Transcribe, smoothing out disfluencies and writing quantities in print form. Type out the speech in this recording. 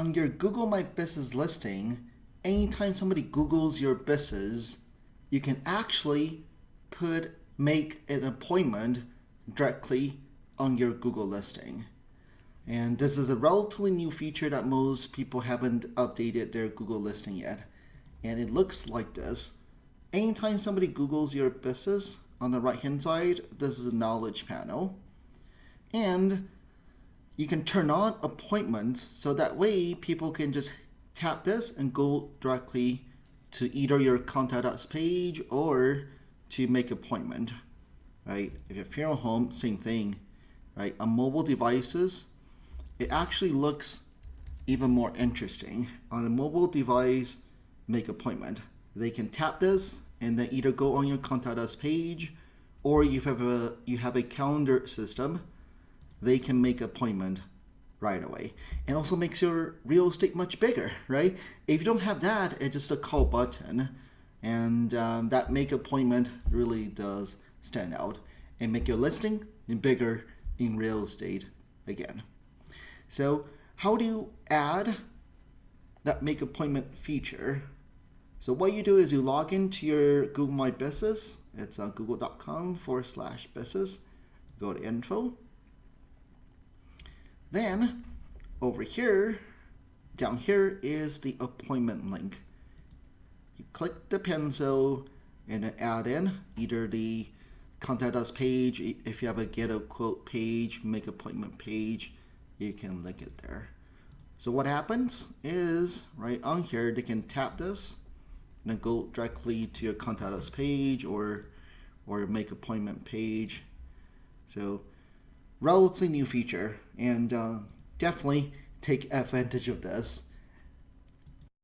on your Google My Business listing, anytime somebody Googles your business, you can actually make an appointment directly on your Google listing. And this is a relatively new feature that most people haven't updated their Google listing yet. And it looks like this. Anytime somebody Googles your business, on the right hand side, this is a knowledge panel. And you can turn on appointments so that way people can just tap this and go directly to either your contact us page or to make appointment, right? If you're here at home, same thing, right? On mobile devices, it actually looks even more interesting. On a mobile device, make appointment. They can tap this and then either go on your contact us page, or you have a calendar system, they can make appointment right away. And also makes your real estate much bigger, right? If you don't have that, it's just a call button. And that make appointment really does stand out and make your listing bigger in real estate again. So how do you add that make appointment feature? So what you do is you log into your Google My Business. It's on google.com/business. Go to info. Then over here, down here is the appointment link. You click the pencil and then add in either the contact us page. If you have a get a quote page, make appointment page, you can link it there. So what happens is right on here, they can tap this and then go directly to your contact us page or make appointment page. So relatively new feature, and definitely take advantage of this.